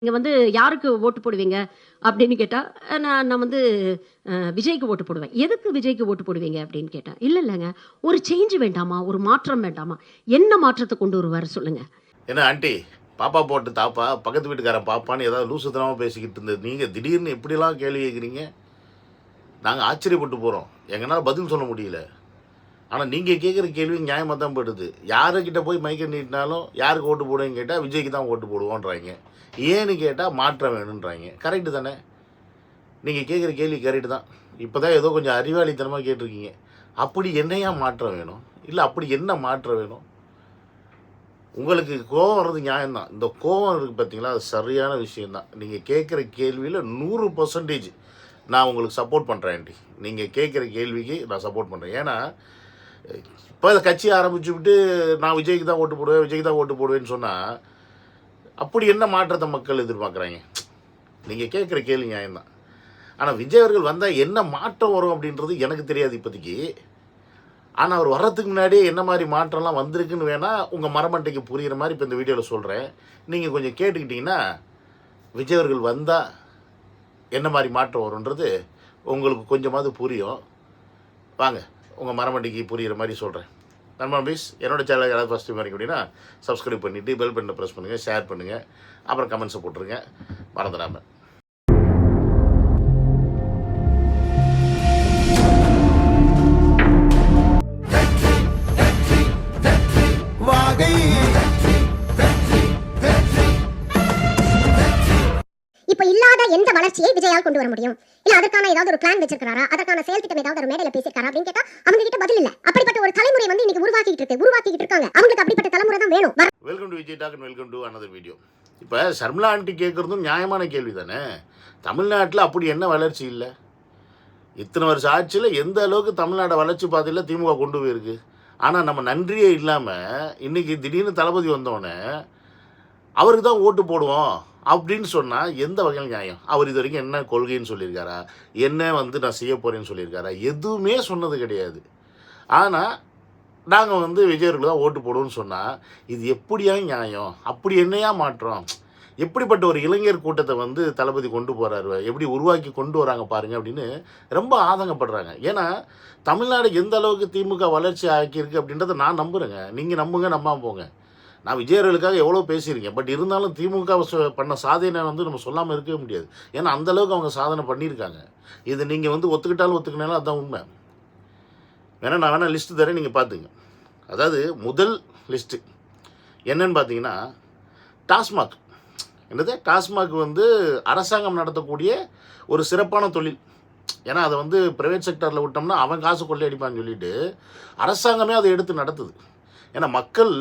நீங்க வந்து யாருக்கு ஓட்டு போடுவீங்க அப்படின்னு கேட்டா, நான் வந்து விஜய்க்கு ஓட்டு போடுவேன். எதுக்கு விஜய்க்கு ஓட்டு போடுவீங்க அப்படின்னு கேட்டேன். இல்லங்க. ஒரு சேஞ்ச் வேண்டாமா? ஒரு மாற்றம் வேண்டாமா? என்ன மாற்றத்த கொண்டு வருவாரு சொல்லுங்க? என்ன ஆண்டி பாப்பா போட்டு தாப்பா பக்கத்து வீட்டுக்காரன் பாப்பான்னு ஏதாவது லூசுத்தனமாக பேசிக்கிட்டு இருந்தது நீங்கள் திடீர்னு எப்படிலாம் கேள்வி கேட்குறீங்க? நாங்கள் ஆச்சரியப்பட்டு போகிறோம். எங்களால் பதில் சொல்ல முடியல. ஆனால் நீங்கள் கேட்குற கேள்வி நியாயமாக தான் போயிடுது. யாருக்கிட்ட போய் மைக்க நீட்டினாலும் யாருக்கு ஓட்டு போடுவீங்கன்னு கேட்டால் விஜய்க்கு தான் ஓட்டு போடுவோன்றாங்க. ஏன்னு கேட்டால் மாற்றம் வேணுன்றாங்க. கரெக்டு தானே? நீங்கள் கேட்குற கேள்வி கரெக்டு தான். இப்போ தான் ஏதோ கொஞ்சம் அறிவாளித்தனமாக கேட்டிருக்கீங்க. அப்படி என்னையா மாற்றம் வேணும்? இல்லை அப்படி என்ன மாற்றம் வேணும்? உங்களுக்கு கோபம் வர்றது நியாயம்தான். இந்த கோபம் இருக்குது பார்த்தீங்களா, அது சரியான விஷயந்தான். நீங்கள் கேட்குற கேள்வியில் 100% நான் உங்களுக்கு சப்போர்ட் பண்ணுறேன் ஆண்டி. நீங்கள் கேட்குற கேள்விக்கு நான் சப்போர்ட் பண்ணுறேன். ஏன்னா இப்போ இந்த கட்சி ஆரம்பிச்சு விட்டு நான் விஜய்க்கு தான் ஓட்டு போடுவேன், விஜய்க்கு தான் ஓட்டு போடுவேன்னு சொன்னால் அப்படி என்ன மாற்றத்தை மக்கள் எதிர்பார்க்குறாங்க? நீங்கள் கேட்குற கேள்வி நியாயம்தான். ஆனால் விஜய் அவர்கள் வந்தால் என்ன மாற்றம் வரும் அப்படின்றது எனக்கு தெரியாது இப்போதைக்கு. ஆனால் அவர் வர்றதுக்கு முன்னாடியே என்ன மாதிரி மாற்றம்லாம் வந்திருக்குன்னு வேணால் உங்கள் மரமண்டைக்கு புரிகிற மாதிரி இப்போ இந்த வீடியோவில் சொல்கிறேன். நீங்கள் கொஞ்சம் கேட்டுக்கிட்டிங்கன்னா விஜய் அவர்கள் வந்தால் என்ன மாதிரி மாற்றம் வரும்ன்றது உங்களுக்கு கொஞ்சமாவது புரியும். வாங்க உங்கள் மரமண்டைக்கு புரிகிற மாதிரி சொல்கிறேன். நண்பன் ப்ளீஸ் என்னோடய சேனல் யாராவது ஃபஸ்ட் டைம் வரைக்கும் அப்படின்னா சப்ஸ்கிரைப் பண்ணிவிட்டு பெல் பட்டனை ப்ரெஸ் பண்ணுங்கள், ஷேர் பண்ணுங்கள், அப்புறம் கமெண்ட்ஸை போட்டுருங்க மறந்துடாமல். இப்ப இல்லாத எந்த வளர்ச்சியை விஜயால் கொண்டு வர முடியும்? இல்ல அதற்கான ஏதாவது ஒரு பிளான் வச்சிருக்காரா? அதற்கான செயல் திட்டம் ஏதாவது ஒரு மேடையில பேசிருக்காரா அப்படின்னு கேட்டா அவங்க கிட்ட பதில் இல்ல. அப்படிப்பட்ட ஒரு தலைமுறை வந்து இன்னைக்கு உருவாக்கிட்டு இருக்காங்க. அவங்களுக்கு அப்படிப்பட்ட தலைமுறை தான் வேணும். Welcome to Vijay talk and welcome to another video. இப்போ ஷர்மிளா ஆண்டி கேட்குறதும் நியாயமான கேள்வி தானே. தமிழ்நாட்டில் அப்படி என்ன வளர்ச்சி இல்லை? இத்தனை வருஷம் ஆட்சியில் எந்த அளவுக்கு தமிழ்நாடு வளர்ச்சி பாதையில் திமுக கொண்டு போயிருக்கு. ஆனால் நம்ம நன்றியே இல்லாமல் இன்றைக்கி திடீர்னு தளபதி வந்தோடனே அவருக்கு தான் ஓட்டு போடுவோம் அப்படின்னு சொன்னால் எந்த வகையில் நியாயம்? அவர் இது வரைக்கும் என்ன கொள்கைன்னு சொல்லியிருக்காரா? என்ன வந்து நான் செய்ய போகிறேன்னு சொல்லியிருக்காரா? எதுவுமே சொன்னது கிடையாது. ஆனால் நாங்கள் வந்து விஜயர்களுக்கு தான் ஓட்டு போடுவோம்னு சொன்னால் இது எப்படியா நியாயம்? அப்படி என்னையா மாற்றம்? எப்படிப்பட்ட ஒரு இளைஞர் கூட்டத்தை வந்து தளபதி கொண்டு போகிறாரு, எப்படி உருவாக்கி கொண்டு வராங்க பாருங்கள் அப்படின்னு ரொம்ப ஆதங்கப்படுறாங்க. ஏன்னா தமிழ்நாடு எந்த அளவுக்கு திமுக வளர்ச்சி ஆக்கியிருக்கு அப்படின்றத நான் நம்புகிறேங்க. நீங்கள் நம்புங்க, நம்பாமல் போங்க. நான் விஜயர்களுக்காக எவ்வளோ பேசியிருக்கேன். பட் இருந்தாலும் திமுக பண்ண சாதனை வந்து நம்ம சொல்லாமல் இருக்கவே முடியாது. ஏன்னா அந்தளவுக்கு அவங்க சாதனை பண்ணியிருக்காங்க. இது நீங்கள் வந்து ஒத்துக்கிட்டாலும் ஒத்துக்கினாலும் அதுதான் உண்மை. நான் வேணால் லிஸ்ட்டு தரேன், நீங்கள் பார்த்துங்க. அதாவது முதல் லிஸ்ட்டு என்னன்னு பார்த்தீங்கன்னா டாஸ்மாக். என்னது? டாஸ்மாக் வந்து அரசாங்கம் நடத்தக்கூடிய ஒரு சிறப்பான தொழில். ஏன்னா அதை வந்து ப்ரைவேட் செக்டரில் விட்டோம்னா அவன் காசு கொள்ளையடிப்பான்னு சொல்லிட்டு அரசாங்கமே அதை எடுத்து நடத்துது. ஏன்னா மக்கள்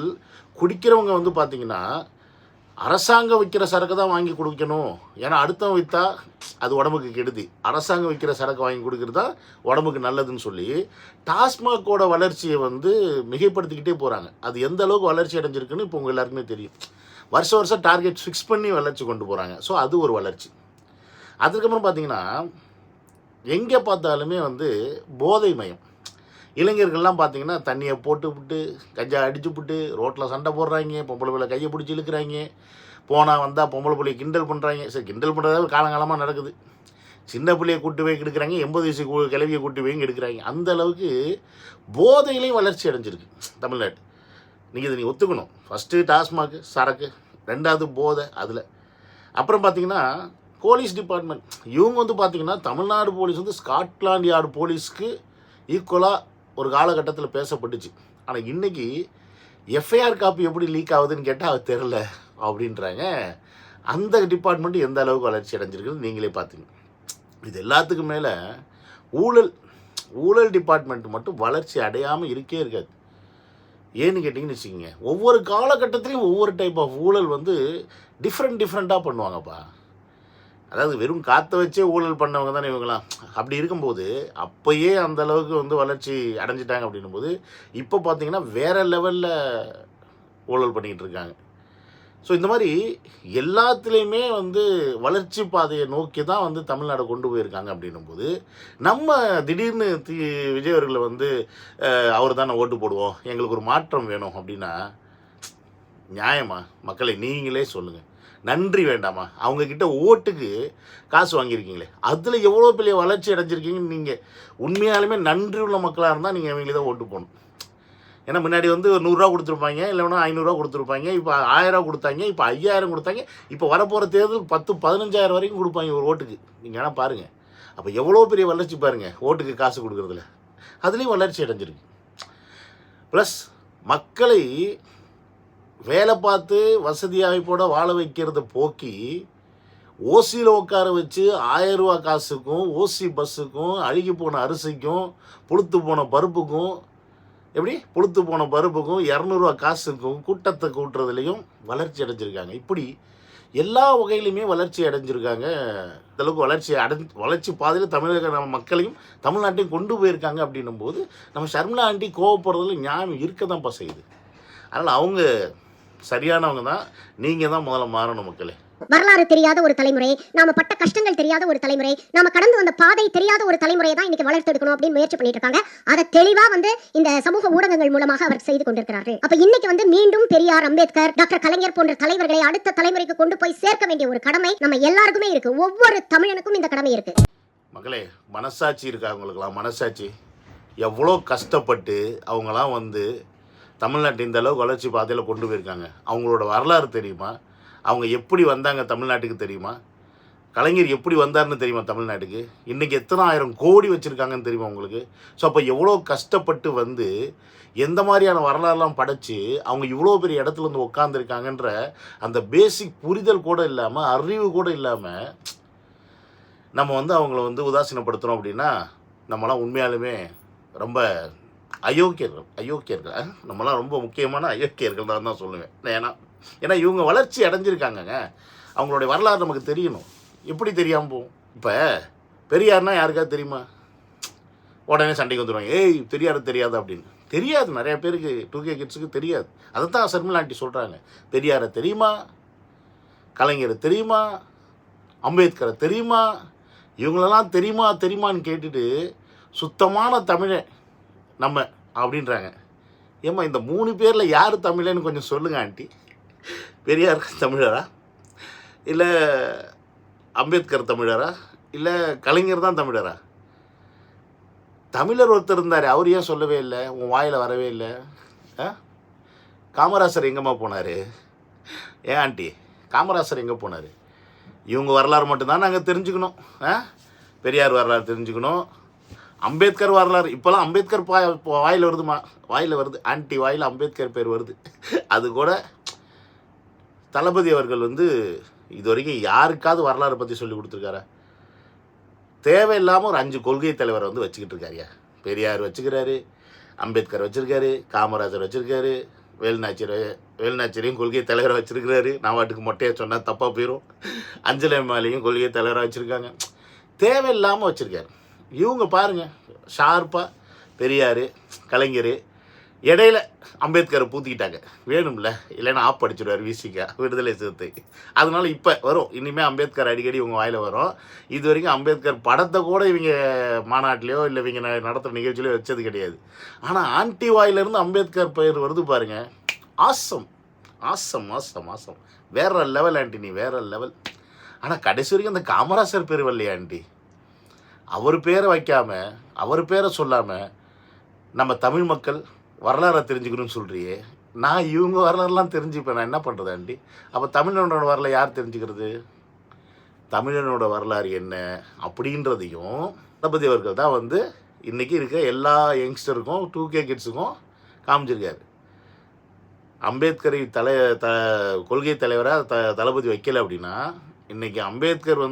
குடிக்கிறவங்க வந்து பார்த்திங்கன்னா அரசாங்கம் விற்கிற சரக்கு தான் வாங்கி குடிக்கணும். ஏன்னா அடுத்தவன் விற்றா அது உடம்புக்கு கெடுதி. அரசாங்கம் விற்கிற சரக்கு வாங்கி கொடுக்குறது தான் உடம்புக்கு நல்லதுன்னு சொல்லி டாஸ்மாகோட வளர்ச்சியை வந்து மிகைப்படுத்திக்கிட்டே போகிறாங்க. அது எந்த அளவுக்கு வளர்ச்சி அடைஞ்சிருக்குன்னு இப்போ உங்கள் எல்லாருக்குமே தெரியும். வருஷம் டார்கெட் ஃபிக்ஸ் பண்ணி வளர்ச்சி கொண்டு போகிறாங்க. ஸோ அது ஒரு வளர்ச்சி. அதுக்கப்புறம் பார்த்திங்கன்னா எங்கே பார்த்தாலுமே வந்து போதை மயம். இளைஞர்கள்லாம் பார்த்தீங்கன்னா தண்ணியை போட்டுவிட்டு கஞ்சா அடிச்சுப்புட்டு ரோட்டில் சண்டை போடுறாங்க, பொம்பளை பிள்ளை கையை பிடிச்சி இழுக்கிறாங்க, போனால் வந்தால் பொம்பளை பிள்ளையை கிண்டல் பண்ணுறாங்க. சரி, கிண்டல் பண்ணுறதாவது காலங்காலமாக நடக்குது. சின்ன பிள்ளையை கூட்டு போய் எடுக்கிறாங்க, 80 வயசு கிளவியை கூட்டு போய் எடுக்கிறாங்க. அந்த அளவுக்கு போதையிலையும் வளர்ச்சி அடைஞ்சிருக்கு தமிழ்நாடு. இதை நீங்கள் ஒத்துக்கணும். ஃபஸ்ட்டு டாஸ்மாக்கு சரக்கு, ரெண்டாவது போதை. அதில் அப்புறம் பார்த்தீங்கன்னா போலீஸ் டிபார்ட்மெண்ட். இவங்க வந்து பார்த்திங்கன்னா தமிழ்நாடு போலீஸ் வந்து ஸ்காட்லாண்ட் யார்டு போலீஸ்க்கு ஈக்குவலாக ஒரு காலகட்டத்தில் பேசப்பட்டுச்சு. ஆனால் இன்றைக்கி எஃப்ஐஆர் காப்பி எப்படி லீக் ஆகுதுன்னு கேட்டால் அது தெரில அப்படின்றாங்க. அந்த டிபார்ட்மெண்ட்டு எந்த அளவுக்கு வளர்ச்சி அடைஞ்சிருக்குன்னு நீங்களே பார்த்துங்க. இது எல்லாத்துக்கும் மேலே ஊழல் டிபார்ட்மெண்ட் மட்டும் வளர்ச்சி அடையாமல் இருக்கே இருக்காது. ஏன்னு கேட்டிங்கன்னு வச்சுக்கோங்க, ஒவ்வொரு காலகட்டத்திலையும் ஒவ்வொரு டைப் ஆஃப் ஊழல் வந்து டிஃப்ரெண்ட்டாக பண்ணுவாங்கப்பா. அதாவது வெறும் காற்றை வச்சே ஊழல் பண்ணவங்க தானே இவங்களாம். அப்படி இருக்கும்போது அப்போயே அந்த அளவுக்கு வந்து வளர்ச்சி அடைஞ்சிட்டாங்க அப்படின்னும் போது இப்போ பார்த்திங்கன்னா வேறு லெவலில் ஊழல் பண்ணிக்கிட்டு இருக்காங்க. ஸோ இந்த மாதிரி எல்லாத்துலேயுமே வந்து வளர்ச்சி பாதையை நோக்கி தான் வந்து தமிழ்நாடு கொண்டு போயிருக்காங்க அப்படின்னும் போது நம்ம திடீர்னு விஜய் அவர்களை வந்து அவர் தானே ஓட்டு போடுவோம், எங்களுக்கு ஒரு மாற்றம் வேணும் அப்படின்னா நியாயமா? மக்களை நீங்களே சொல்லுங்கள். நன்றி வேண்டாமா? அவங்கக்கிட்ட ஓட்டுக்கு காசு வாங்கியிருக்கீங்களே, அதில் எவ்வளோ பெரிய வளர்ச்சி அடைஞ்சிருக்கீங்கன்னு நீங்கள் உண்மையாலுமே நன்றி உள்ள மக்களாக இருந்தால் நீங்கள் அவங்களே தான் ஓட்டு போகணும். ஏன்னா முன்னாடி வந்து ஒரு 100 ரூபா கொடுத்துருப்பாங்க, இல்லைன்னா 500 ரூபா கொடுத்துருப்பாங்க, இப்போ 1000 ரூபா கொடுத்தாங்க, இப்போ 5000 கொடுத்தாங்க, இப்போ வரப்போகிற தேர்தல் 10-15,000 வரைக்கும் கொடுப்பாங்க ஒரு ஓட்டுக்கு. நீங்கள் வேணால் பாருங்கள். அப்போ எவ்வளோ பெரிய வளர்ச்சி பாருங்கள் ஓட்டுக்கு காசு கொடுக்குறதுல. அதுலேயும் வளர்ச்சி அடைஞ்சிருக்கு. ப்ளஸ் மக்களை வேலை பார்த்து வசதி அமைப்போட வாழ வைக்கிறத போக்கி ஓசியில் உட்கார வச்சு 1000 ரூபா காசுக்கும், ஓசி பஸ்ஸுக்கும், அழுகி போன அரிசிக்கும், புழுத்து போன பருப்புக்கும், எப்படி புழுத்து போன பருப்புக்கும் 200 ரூபா காசுக்கும் கூட்டத்தை கூட்டுறதுலையும் வளர்ச்சி அடைஞ்சிருக்காங்க. இப்படி எல்லா வகையிலுமே வளர்ச்சி அடைஞ்சிருக்காங்க. இந்தளவுக்கு வளர்ச்சி பாதையில் தமிழக நம்ம மக்களையும் தமிழ்நாட்டையும் கொண்டு போயிருக்காங்க. அப்படின்னும் போது நம்ம ஷர்மிளா ஆண்டி கோவப்படுறதுல நியாயம் இருக்க தான்ப்பா செய்யுது. அதனால் அவங்க சரியானவங்க தான். நீங்கள் தான் முதல்ல மாறணும் மக்களே. வரலாறு தெரியாத ஒரு தலைமுறை, நாம பட்ட கஷ்டங்கள் தெரியாத ஒரு தலைமுறை, நாம கடந்து வந்த பாதை தெரியாத ஒரு தலைமுறையை தான் இன்னைக்கு வளர்த்தெடுக்கணும் அப்படின்னு முயற்சி பண்ணிட்டு இருக்காங்க. அதை தெளிவா இந்த சமூக ஊடகங்கள் மூலமாக அவர் செய்து கொண்டிருக்கிறார்கள். அப்ப இன்னைக்கு மீண்டும் பெரியார், அம்பேத்கர், டாக்டர் கலைஞர் போன்ற தலைவர்களை அடுத்த தலைமுறைக்கு கொண்டு போய் சேர்க்க வேண்டிய ஒரு கடமை நம்ம எல்லாருக்குமே இருக்கு. ஒவ்வொரு தமிழனுக்கும் இந்த கடமை இருக்கு. மக்களே, மனசாட்சி இருக்கா அவங்களுக்குலாம்? மனசாட்சி எவ்வளோ கஷ்டப்பட்டு அவங்களாம் தமிழ்நாட்டை இந்த அளவுக்கு வளர்ச்சி பாதையில் கொண்டு போயிருக்காங்க. அவங்களோட வரலாறு தெரியுமா? அவங்க எப்படி வந்தாங்க தமிழ்நாட்டுக்கு தெரியுமா? கலைஞர் எப்படி வந்தார்னு தெரியுமா தமிழ்நாட்டுக்கு? இன்றைக்கி எத்தனை 1000 கோடி வச்சுருக்காங்கன்னு தெரியுமா உங்களுக்கு? ஸோ அப்போ எவ்வளோ கஷ்டப்பட்டு எந்த மாதிரியான வரலாறுலாம் படைச்சி அவங்க இவ்வளோ பெரிய இடத்துல உட்காந்துருக்காங்கன்ற அந்த பேசிக் புரிதல் கூட இல்லாமல், அறிவு கூட இல்லாமல் நம்ம அவங்கள உதாசீனப்படுத்துகிறோம் அப்படின்னா நம்மளாம் உண்மையாலுமே ரொம்ப அயோக்கியர்கள். நம்மளாம் ரொம்ப முக்கியமான அயோக்கியர்கள் தான் சொல்லுவேன். ஏன்னா இவங்க வளர்ச்சி அடைஞ்சிருக்காங்கங்க. அவங்களுடைய வரலாறு நமக்கு தெரியணும். எப்படி தெரியாமல் போகும்? இப்போ பெரியார்னா யாருக்காவது தெரியுமா? உடனே சண்டைக்கு வந்துடுவாங்க, ஏய் பெரியார் தெரியாது அப்படின்னு. தெரியாது, நிறைய பேருக்கு 2K கிட்ஸுக்கு தெரியாது. அதை தான் ஷர்மிளா ஆண்டி சொல்கிறாங்க. பெரியாரை தெரியுமா? கலைஞரை தெரியுமா? அம்பேத்கரை தெரியுமா? இவங்களெல்லாம் தெரியுமான்னு கேட்டுட்டு சுத்தமான தமிழன் நம்ம அப்படின்றாங்க. ஏம்மா இந்த 3 பேரில் யார் தமிழன்னு கொஞ்சம் சொல்லுங்கள் ஆண்டி. பெரியார் தமிழரா, இல்லை அம்பேத்கர் தமிழரா, இல்லை கலைஞர் தான் தமிழரா? தமிழர் ஒருத்தர் இருந்தார், அவர் ஏன் சொல்லவே இல்லை? உன் வாயில் வரவே இல்லை? காமராசர் எங்கேம்மா போனார்? ஏன் ஆண்டி காமராசர் எங்கே போனார்? இவங்க வரலாறு மட்டும்தான் நாங்கள் தெரிஞ்சுக்கணும். பெரியார் வரலாறு தெரிஞ்சுக்கணும், அம்பேத்கர் வரலாறு. இப்போலாம் அம்பேத்கர் வாயில் வருதுமா, வாயில் வருது ஆண்டி, வாயில் அம்பேத்கர் பேர் வருது. அது கூட தளபதி அவர்கள் இது வரைக்கும் யாருக்காவது வரலாறு பற்றி சொல்லி கொடுத்துருக்காரா? தேவையில்லாமல் ஒரு 5 கொள்கை தலைவரை வச்சுக்கிட்டு இருக்காருயா. பெரியார் வச்சுக்கிறாரு, அம்பேத்கர் வச்சுருக்காரு, காமராஜர் வச்சுருக்காரு, வேலுநாச்சியரையும் கொள்கை தலைவரை வச்சுருக்கிறாரு. நான் வாட்டுக்கு மொட்டையை சொன்னால் தப்பாக போயிடும். அஞ்சலி அம்மாலையும் கொள்கை தலைவராக வச்சுருக்காங்க. தேவையில்லாமல் வச்சுருக்காரு. இவங்க பாருங்கள் ஷார்ப்பாக பெரியார், கலைஞர், இடையில அம்பேத்கரை பூத்திக்கிட்டாங்க. வேணும்ல, இல்லைன்னா ஆப் அடிச்சுடுவார் விசிகா, விடுதலை சிறுத்தை. அதனால இப்போ வரும், இனிமேல் அம்பேத்கர் அடிக்கடி இவங்க வாயில் வரும். இது வரைக்கும் அம்பேத்கர் படத்தை கூட இவங்க மாநாட்டிலையோ இல்லை இவங்க நடத்துகிற நிகழ்ச்சியிலையோ வச்சது கிடையாது. ஆனால் ஆன்டி வாயிலிருந்து அம்பேத்கர் பெயர் வருது பாருங்கள். ஆசம் ஆசம் ஆசம் ஆசம், வேற லெவல் ஆண்டி, நீ வேற லெவல். ஆனால் கடைசி வரைக்கும் அந்த காமராசர் பேர் வரலையா ஆண்டி? அவர் பேரை வைக்காமல், அவர் பேரை சொல்லாமல் நம்ம தமிழ் மக்கள் வரலாறை தெரிஞ்சுக்கணும்னு சொல்கிறியே. நான் இவங்க வரலாறுலாம் தெரிஞ்சுப்பேன், நான் என்ன பண்ணுறது ஆண்டி? அப்போ தமிழனோட வரலாறு யார் தெரிஞ்சுக்கிறது? தமிழனோட வரலாறு என்ன அப்படின்றதையும் தளபதி அவர்கள் தான் இன்றைக்கி இருக்க எல்லா யங்ஸ்டருக்கும் 2K கிட்ஸுக்கும் காமிச்சிருக்காரு. அம்பேத்கரை கொள்கை தலைவராக தளபதி வைக்கலை அப்படின்னா இன்றைக்கி அம்பேத்கர்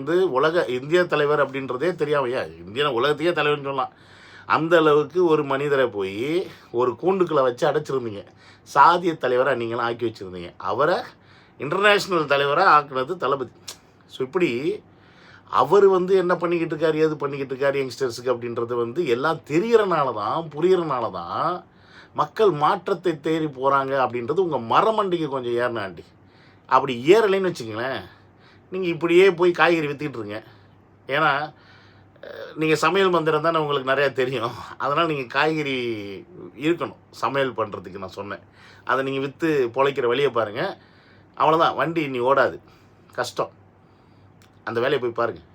இந்திய தலைவர் அப்படின்றதே தெரியாமையா, இந்திய உலகத்தையே தலைவர்னு சொல்லலாம். அந்த அளவுக்கு ஒரு மனிதரை போய் ஒரு கூண்டுக்குள்ளே வச்சு அடைச்சிருந்தீங்க. சாதிய தலைவராக நீங்களாம் ஆக்கி வச்சுருந்தீங்க. அவரை இன்டர்நேஷ்னல் தலைவராக ஆக்குனது தளபதி. ஸோ இப்படி அவர் என்ன பண்ணிக்கிட்டு இருக்காரு, ஏது பண்ணிக்கிட்டு இருக்காரு யங்ஸ்டர்ஸுக்கு அப்படின்றது எல்லாம் தெரியறனால தான், புரியறனால தான் மக்கள் மாற்றத்தை தேடி போகிறாங்க அப்படின்றது உங்கள் மரமண்டிக்கு கொஞ்சம் ஏறின ஆண்டி. அப்படி ஏறலைன்னு வச்சுங்களேன், நீங்கள் இப்படியே போய் காய்கறி விற்றுக்கிட்டு இருங்க. ஏன்னா நீங்கள் சமையல் மந்திரம் தானே உங்களுக்கு நிறையா தெரியும். அதனால் நீங்கள் காய்கறி இருக்கணும் சமையல் பண்ணுறதுக்கு நான் சொன்னேன். அதை நீங்கள் விற்று பொழைக்கிற வழியை பாருங்கள். அவ்வளோதான், வண்டி இனி ஓடாது, கஷ்டம். அந்த வேலையை போய் பாருங்கள்.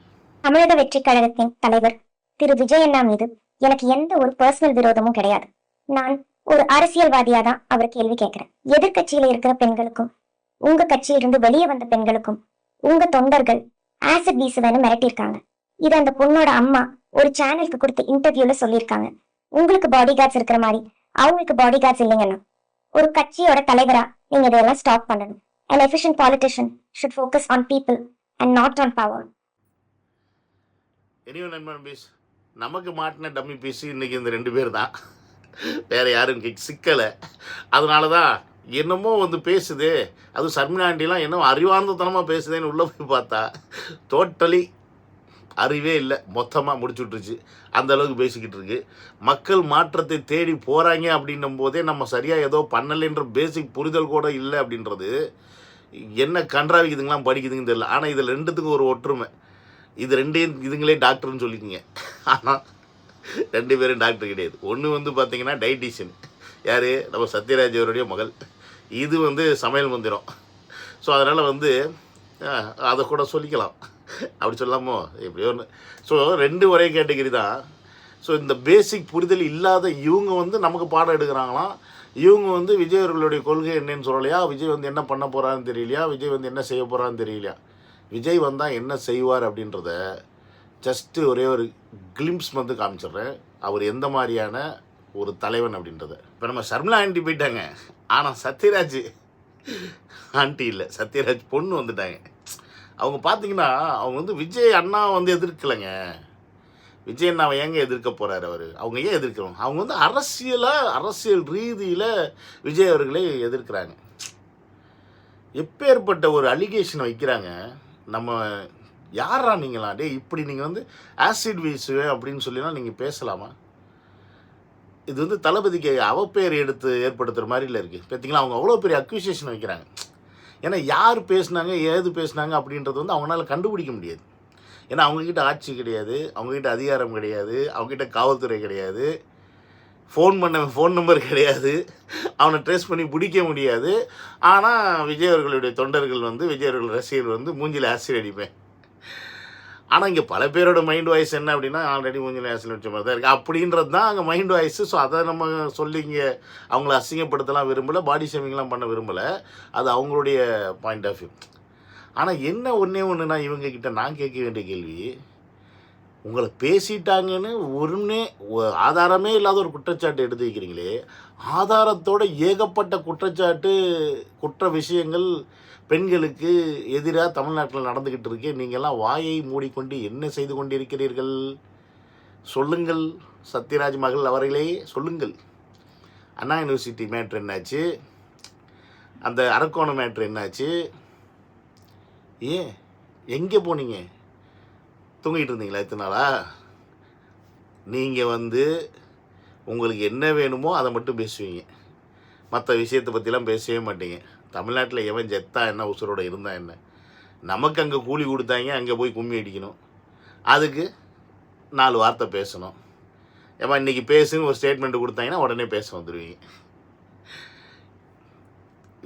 தமிழக வெற்றி கழகத்தின் தலைவர் திரு விஜய் அண்ணா மீது எனக்கு எந்த ஒரு பர்சனல் விரோதமும் கிடையாது. நான் ஒரு அரசியல்வாதியா தான் அவர் கேள்வி கேட்கிறேன். எதிர்கட்சியில இருக்கிற பெண்களுக்கும் உங்க கட்சியிலிருந்து வெளியே வந்த பெண்களுக்கும் உங்க தொண்டர்கள் ஆசிட் வீசுவேன்னு மிரட்டியிருக்காங்க. இது அந்த பொண்ணோட அம்மா ஒரு சேனலுக்கு கொடுத்த இன்டர்வியூல சொல்லியிருக்காங்க. உங்களுக்கு பாடி கார்ட்ஸ் இருக்கிற மாதிரி அவங்களுக்கு பாடி கார்ட்ஸ் இல்லைங்கன்னா ஒரு கட்சியோட தலைவரா நீங்க இதெல்லாம் ஸ்டாப் பண்ணணும். An efficient politician should focus on people and not on power. இனியும் நண்பன் பீஸ், நமக்கு மாட்டின டம்மி பீஸ் இன்றைக்கி இந்த 2 பேர் தான், வேறு யாரும் சிக்கலை. அதனால தான் என்னமோ வந்து பேசுது, அதுவும் சர்மிளா ஆண்டிலாம் என்னமோ அறிவார்ந்தத்தனமாக பேசுதேன்னு உள்ளே போய் பார்த்தா டோட்டலி அறிவே இல்லை, மொத்தமாக முடிச்சு விட்டுருச்சு. அந்தளவுக்கு பேசிக்கிட்டு இருக்கு. மக்கள் மாற்றத்தை தேடி போகிறாங்க அப்படின்னும் போதே நம்ம சரியாக ஏதோ பண்ணலைன்ற பேசிக் புரிதல் கூட இல்லை அப்படின்றது என்ன கன்றாவிக்குதுங்களாம் படிக்குதுங்கன்னு தெரியல. ஆனால் இதில் 2த்துக்கும் ஒரு ஒற்றுமை. இது 2 இதுங்களே டாக்டர்னு சொல்லிக்கோங்க. ஆனால் 2 பேரும் டாக்டர் கிடையாது. ஒன்று வந்து பார்த்திங்கன்னா டயட்டீஷியன், யார், நம்ம சத்யராஜ் அவருடைய மகள். இது வந்து சமையல் மந்திரம். ஸோ அதனால் வந்து அதை கூட சொல்லிக்கலாம், அப்படி சொல்லாமோ எப்படியோ ஒன்று. ஸோ 2 ஒரே கேட்டகரி தான். ஸோ இந்த பேசிக் புரிதல் இல்லாத இவங்க வந்து நமக்கு பாடம் எடுக்கிறாங்களாம். இவங்க வந்து விஜய் அவர்களுடைய கொள்கை என்னன்னு சொல்லலையா, விஜய் வந்து என்ன பண்ண போகிறான்னு தெரியலையா, விஜய் வந்து என்ன செய்ய போகிறான்னு தெரியலையா. விஜய் வந்தால் என்ன செய்வார் அப்படின்றத ஜஸ்ட்டு ஒரே ஒரு கிளிம்ஸ் வந்து காமிச்சிடுறேன், அவர் எந்த மாதிரியான ஒரு தலைவன் அப்படின்றத. இப்போ நம்ம சர்மிளா ஆண்டி போயிட்டாங்க, ஆனால் சத்யராஜ் ஆண்டி இல்லை, சத்யராஜ் பொண்ணு வந்துட்டாங்க. அவங்க பார்த்தீங்கன்னா அவங்க வந்து விஜய் அண்ணா வந்து எதிர்க்கலைங்க. விஜய் அண்ணாவை ஏங்க எதிர்க்க போகிறார் அவர்? அவங்க ஏன் எதிர்க்கிறோம்? அவங்க வந்து அரசியல் ரீதியில் விஜய் அவர்களை எதிர்க்கிறாங்க. எப்பேற்பட்ட ஒரு அலிகேஷனை வைக்கிறாங்க. நம்ம யாரா நீங்களா டே, இப்படி நீங்கள் வந்து ஆசிட் வீசுவேன் அப்படின்னு சொல்லிலாம் நீங்கள் பேசலாமா? இது வந்து தளபதிக்கு அவப்பேர் எடுத்து ஏற்படுத்துகிற மாதிரில இருக்குது. பார்த்தீங்களா, அவங்க அவ்வளோ பெரிய அக்யூசியேஷன் வைக்கிறாங்க. ஏன்னா யார் பேசுனாங்க, ஏது பேசுனாங்க அப்படின்றது வந்து அவங்களால கண்டுபிடிக்க முடியாது. ஏன்னா அவங்கக்கிட்ட ஆட்சி கிடையாது, அவங்கக்கிட்ட அதிகாரம் கிடையாது, அவங்கக்கிட்ட காவல்துறை கிடையாது, ஃபோன் நம்பர் கிடையாது, அவனை ட்ரேஸ் பண்ணி பிடிக்க முடியாது. ஆனால் விஜய் அவர்களுடைய தொண்டர்கள் வந்து, விஜய் அவர்கள் ரசிகர்கள் வந்து மூஞ்சில் ஆசிட் அடிப்பேன். ஆனால் இங்கே பல பேரோட மைண்ட் வாய்ஸ் என்ன அப்படின்னா, ஆல்ரெடி மூஞ்சில் ஆசிட் அடிச்ச மாதிரி தான் இருக்குது அப்படின்றது தான் அங்கே மைண்ட் வாய்ஸு. ஸோ அதை நம்ம சொல்லி இங்கே அவங்கள அசிங்கப்படுத்தலாம் விரும்பலை, பாடி ஷேமிங்லாம் பண்ண விரும்பலை. அது அவங்களுடைய பாயிண்ட் ஆஃப் வியூ. ஆனால் என்ன ஒன்றுனா இவங்கக்கிட்ட நான் கேட்க வேண்டிய கேள்வி, உங்களை பேசிட்டாங்கன்னு ஒருமே ஆதாரமே இல்லாத ஒரு குற்றச்சாட்டு எடுத்து வைக்கிறீங்களே, ஆதாரத்தோட ஏகப்பட்ட குற்ற விஷயங்கள் பெண்களுக்கு எதிராக தமிழ்நாட்டில் நடந்துக்கிட்டு இருக்கு. நீங்கள்லாம் வாயை மூடிக்கொண்டு என்ன செய்து கொண்டிருக்கிறீர்கள்? சொல்லுங்கள், சத்யராஜ் மகள் அவர்களே சொல்லுங்கள். அண்ணா யூனிவர்சிட்டி மேட்ரு என்னாச்சு? அந்த அரக்கோணம் மேட்ரு என்னாச்சு? ஏன் எங்கே போனீங்க? தூங்கிட்டு இருந்தீங்களா இத்தனை நாளா? நீங்கள் வந்து உங்களுக்கு என்ன வேணுமோ அதை மட்டும் பேசுவீங்க, மற்ற விஷயத்தை பற்றிலாம் பேசவே மாட்டீங்க. தமிழ்நாட்டில் எவன் செத்தா என்ன, உசுரோட இருந்தா என்ன, நமக்கு அங்கே கூலி கொடுத்தாங்க, அங்கே போய் கும்மி அடிக்கணும், அதுக்கு 4 வார்த்தை பேசணும். ஏமா இன்றைக்கி பேசுன்னு ஒரு ஸ்டேட்மெண்ட் கொடுத்தாங்கன்னா உடனே பேச வந்துடுவீங்க.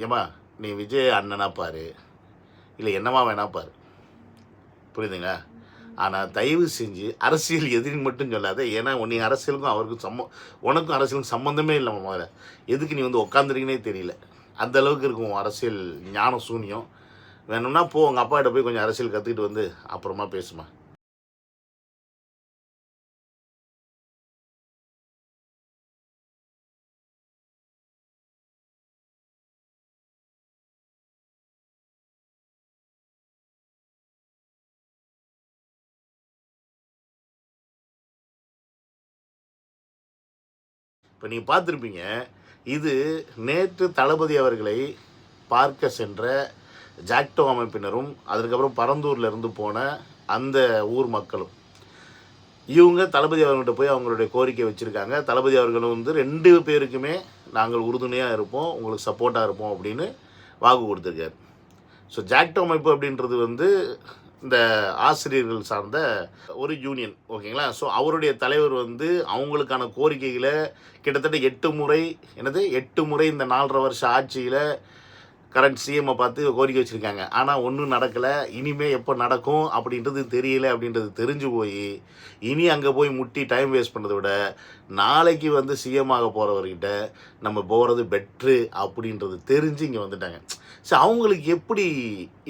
ஏமா நீ விஜய் அண்ணனா பாரு, இல்லை என்னமா வேணா பாரு, புரியுதுங்களா? ஆனால் தயவு செஞ்சு அரசியல் எதிரின்னு மட்டும் சொல்லாத. ஏன்னா நீ அரசியலுக்கும் அவருக்கும் உனக்கும் அரசியலுக்கும் சம்மந்தமே இல்லை. முதல்ல எதுக்கு நீ வந்து உட்காந்துருக்கீனே தெரியல, அந்த அளவுக்கு இருக்கும் அரசியல் ஞானம் சூன்யம். வேணும்னா போ, உங்கள் அப்பா கிட்ட போய் கொஞ்சம் அரசியல் கற்றுக்கிட்டு வந்து அப்புறமா பேசுமா. இப்போ நீங்கள் பார்த்துருப்பீங்க, இது நேற்று தளபதி அவர்களை பார்க்க சென்ற ஜாக்டோ அமைப்பினரும் அதற்கப்புறம் பரந்தூரில் இருந்து போன அந்த ஊர் மக்களும் இவங்க தளபதி அவர்கள்ட்ட போய் அவங்களுடைய கோரிக்கை வச்சுருக்காங்க. தளபதி அவர்களும் வந்து 2 பேருக்குமே நாங்கள் உறுதுணையாக இருப்போம், உங்களுக்கு சப்போர்ட்டாக இருப்போம் அப்படின்னு வாக்கு கொடுத்துருக்காரு. ஸோ ஜாக்டோ அமைப்பு அப்படின்றது வந்து இந்த ஆசிரியர்கள் சார்ந்த ஒரு யூனியன், ஓகேங்களா. ஸோ அவருடைய தலைவர் வந்து அவங்களுக்கான கோரிக்கைகளை கிட்டத்தட்ட 8 முறை இந்த 4.5 வருஷ ஆட்சியில் கரண்ட் சிஎம்மை பார்த்து கோரிக்கை வச்சுருக்காங்க. ஆனால் ஒன்றும் நடக்கலை. இனிமேல் எப்போ நடக்கும் அப்படின்றது தெரியல. அப்படின்றது தெரிஞ்சு போய் இனி அங்கே போய் முட்டி டைம் வேஸ்ட் பண்ணுறதை விட நாளைக்கு வந்து சிஎம் ஆக போகிறவர்கிட்ட நம்ம போகிறது பெட்ரு அப்படின்றது தெரிஞ்சு இங்கே வந்துட்டாங்க. ஸோ அவங்களுக்கு எப்படி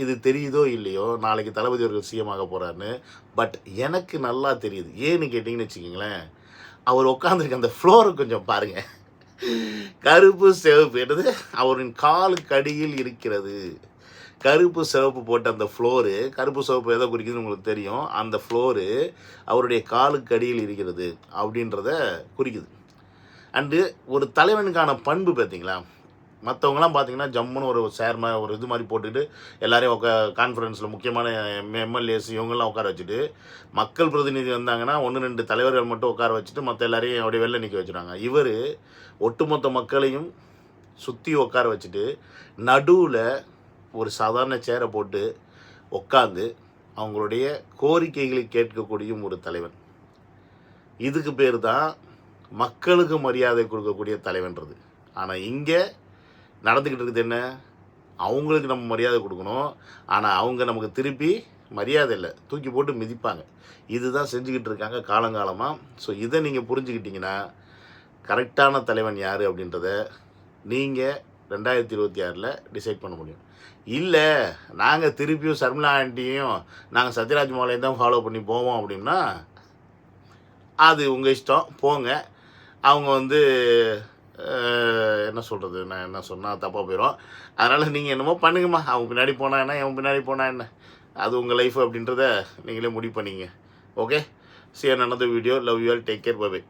இது தெரியுதோ இல்லையோ நாளைக்கு தளபதி அவர்கள் சிஎம் ஆக போகிறாருன்னு. பட் எனக்கு நல்லா தெரியுது. ஏன்னு கேட்டிங்கன்னு வச்சுக்கிங்களேன், அவர் உட்காந்துருக்க அந்த ஃப்ளோரை கொஞ்சம் பாருங்கள். கருப்பு சிவப்பு என்னது அவரின் காலுக்கு அடியில் இருக்கிறது. கருப்பு சிவப்பு போட்ட அந்த ஃப்ளோரு, கருப்பு சிவப்பு எதை குறிக்குதுன்னு உங்களுக்கு தெரியும். அந்த ஃப்ளோரு அவருடைய காலுக்கு அடியில் இருக்கிறது அப்படின்றத குறிக்குது. அண்டு ஒரு தலைவனுக்கான பண்பு பார்த்தீங்களா, மற்றவங்களாம் பார்த்தீங்கன்னா ஜம்முன்னு ஒரு சேர்மன் ஒரு இது மாதிரி போட்டுட்டு எல்லாரையும் கான்ஃபரன்ஸில் முக்கியமான எம்எல்ஏஸ் இவங்கெல்லாம் உட்கார வச்சுட்டு, மக்கள் பிரதிநிதி வந்தாங்கன்னா 1-2 தலைவர்கள் மட்டும் உட்கார வச்சுட்டு மற்ற எல்லாரையும் அப்படியே வெளில நிற்க வச்சுருவாங்க. இவர் ஒட்டுமொத்த மக்களையும் சுற்றி உட்கார வச்சுட்டு நடுவில் ஒரு சாதாரண சேரை போட்டு உட்காந்து அவங்களுடைய கோரிக்கைகளை கேட்கக்கூடிய ஒரு தலைவன். இதுக்கு பேர் தான் மக்களுக்கு மரியாதை கொடுக்கக்கூடிய தலைவன்றது. ஆனால் இங்கே நடந்துக்கிட்டு இருக்குது என்ன, அவங்களுக்கு நம்ம மரியாதை கொடுக்கணும், ஆனால் அவங்க நமக்கு திருப்பி மரியாதை இல்லை, தூக்கி போட்டு மிதிப்பாங்க. இதுதான் செஞ்சுக்கிட்டு இருக்காங்க காலங்காலமாக. ஸோ இதை நீங்கள் புரிஞ்சுக்கிட்டிங்கன்னா கரெக்டான தலைவன் யார் அப்படின்றத நீங்கள் 2026 டிசைட் பண்ண முடியும். இல்லை நாங்கள் திருப்பியும் சர்மிளா ஆண்டியையும் நாங்கள் சத்யராஜ் மோகனையும் தான் ஃபாலோ பண்ணி போவோம் அப்படின்னா அது உங்கள் இஷ்டம், போங்க. அவங்க வந்து என்ன சொல்கிறது, நான் என்ன சொன்னால் தப்பாக போயிடும். அதனால் நீங்கள் என்னமோ பண்ணுங்கம்மா, அவங்க பின்னாடி போனால் என்ன, என் பின்னாடி போனால் என்ன, அது உங்கள் லைஃப் அப்படின்றத நீங்களே முடிவு பண்ணிங்க. Okay, see you in another video. Love you all. Take care. Bye bye.